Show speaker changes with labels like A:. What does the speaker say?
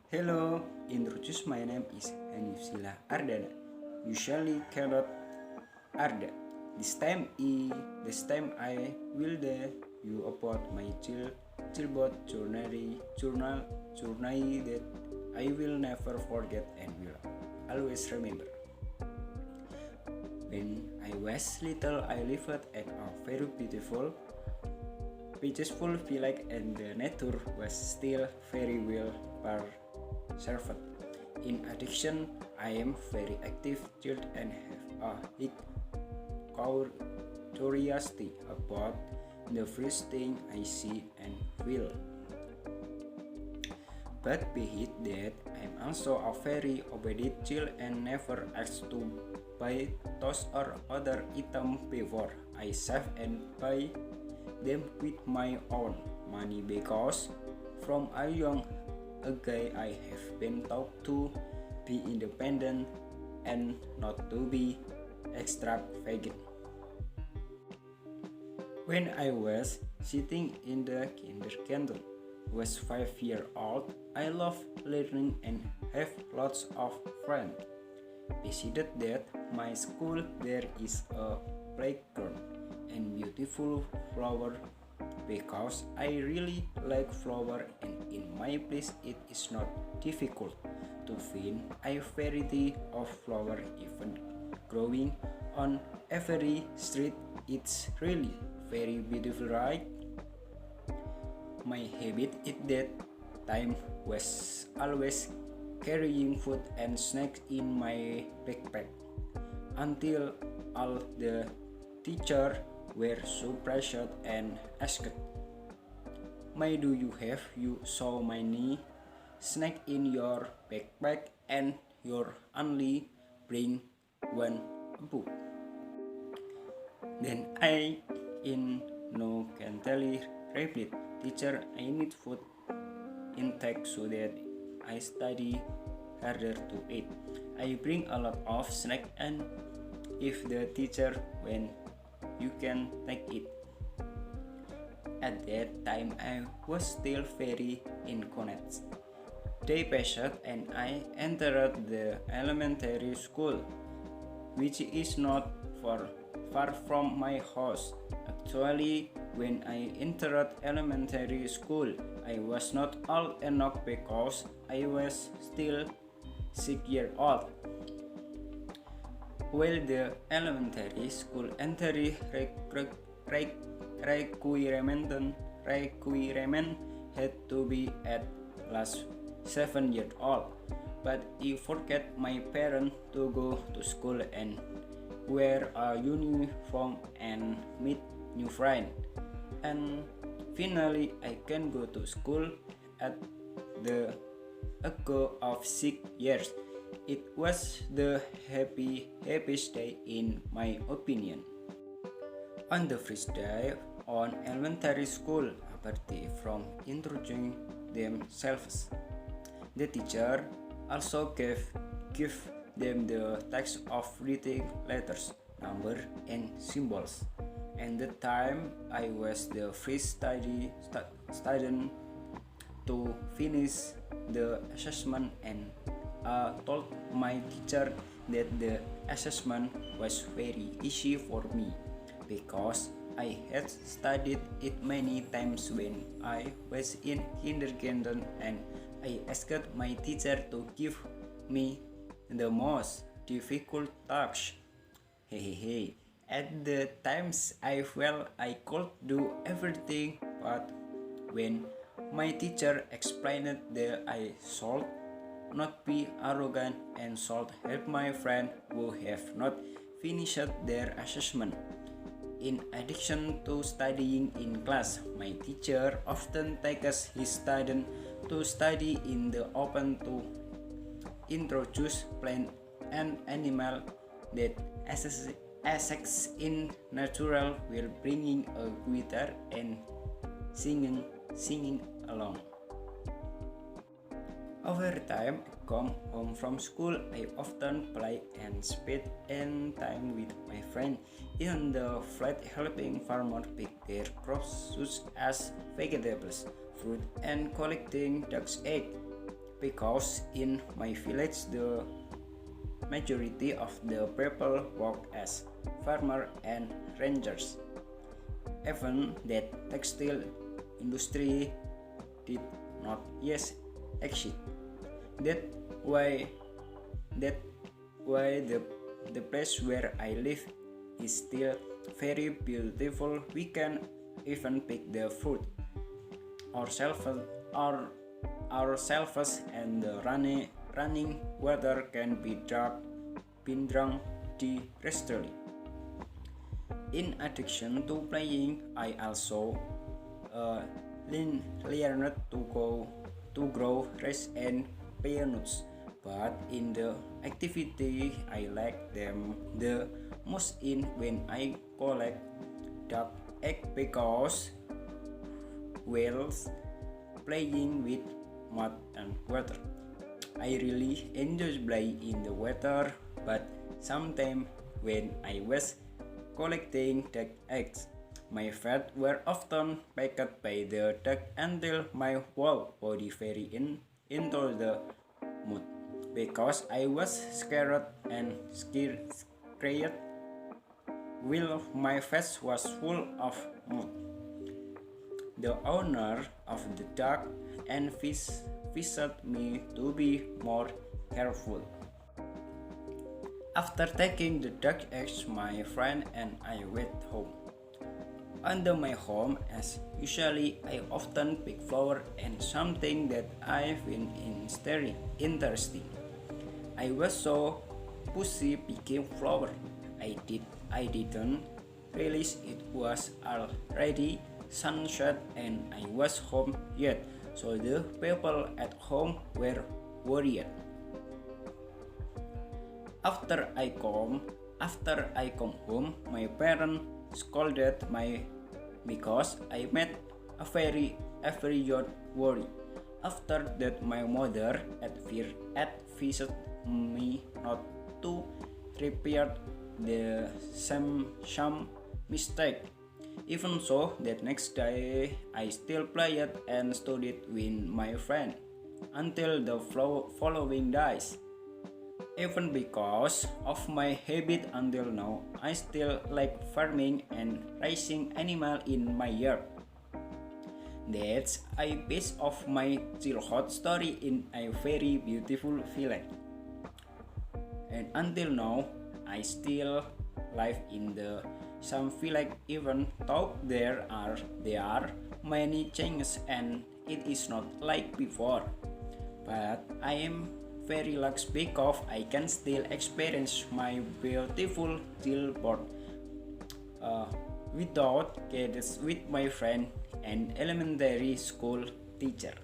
A: Hello, introduce my name is Hanifsila Ardana. Usually called Arda. This time I will tell you about my childhood journey that I will never forget and will always remember. When I was little, I lived at a very beautiful, peaceful village, and the nature was still very well preserved. In addition, I am very active child and have a big curiosity about the first thing I see and feel. But be it that I'm also a very obedient child and never asked to buy toys or other items before I save and buy them with my own money because from a young age I have been taught to be independent and not to be extravagant. When I was sitting in the kindergarten, was 5 years old, I love learning and have lots of friends. Besides that, my school there is a playground and beautiful flower because I really like flower and in my place it is not difficult to find a variety of flower even growing on every street. It's really very beautiful, right? My habit at that time was always carrying food and snacks in my backpack until all the teachers were surprised and asked, "Why do you have so many snacks in your backpack and you only bring one book?" Then I, in no cantally, replied, "Teacher, I need food intake so that I study harder to eat. I bring a lot of snack and if the teacher when you can take it." At that time I was still very incontinent. They passed and I entered the elementary school, which is not far from my house. Actually, when I entered elementary school, I was not old enough because I was still 6 years old. While the elementary school entry requirement had to be at last 7 years old, but I forget my parents to go to school and wear a uniform and meet new friends. And finally I can go to school at the age of 6 years. It was the happiest day in my opinion. On the first day on elementary school, apart from introducing themselves, the teacher also gave them the task of reading letters, numbers, and symbols. And the time I was the first student to finish the assessment and told my teacher that the assessment was very easy for me because I had studied it many times when I was in kindergarten, and I asked my teacher to give me the most difficult task. Hey. At the times I felt I could do everything, but when my teacher explained that I should not be arrogant and should help my friend who have not finished their assessment. In addition to studying in class, my teacher often takes his students to study in the open to introduce plant and animal that assets in natural while bringing a guitar and singing along. Over time, come home from school, I often play and spend time with my friends in the flat helping farmers pick their crops such as vegetables, fruit, and collecting ducks' eggs. because in my village the majority of the people work as farmers and rangers. Even that textile industry did not yet exist. That why that why the place where I live is still very beautiful. We can even pick the fruit ourselves our ourselves, and the running water can be been drunk directly. In addition to playing, I also learned to grow rice and peanuts. But in the activity I like them the most in when I collect duck egg because whales playing with mud and water. I really enjoy playing in the water, but sometimes when I was collecting duck eggs, my feet were often packed by the duck until my whole body fell into the mud because I was scared while my face was full of mud. The owner of the duck and fish wished me to be more careful. After taking the duck eggs, my friend and I went home. Under my home, as usually, I often pick flower and something that I find interesting. I was so pushy picking flower. I didn't realize it was already sunset and I was home yet, so the people at home were worried. After I come home, my parents scolded me because I made a very worry. After that, my mother advised me not to repeat the same mistake. Even so, that next day I still played and studied with my friend until the following days. Even because of my habit until now, I still like farming and raising animals in my yard. That's a piece of my childhood story in a very beautiful village. And until now, I still live in the same village even though there are many changes and it is not like before. But I am very lucky because I can still experience my beautiful childhood without kids with my friend and elementary school teacher.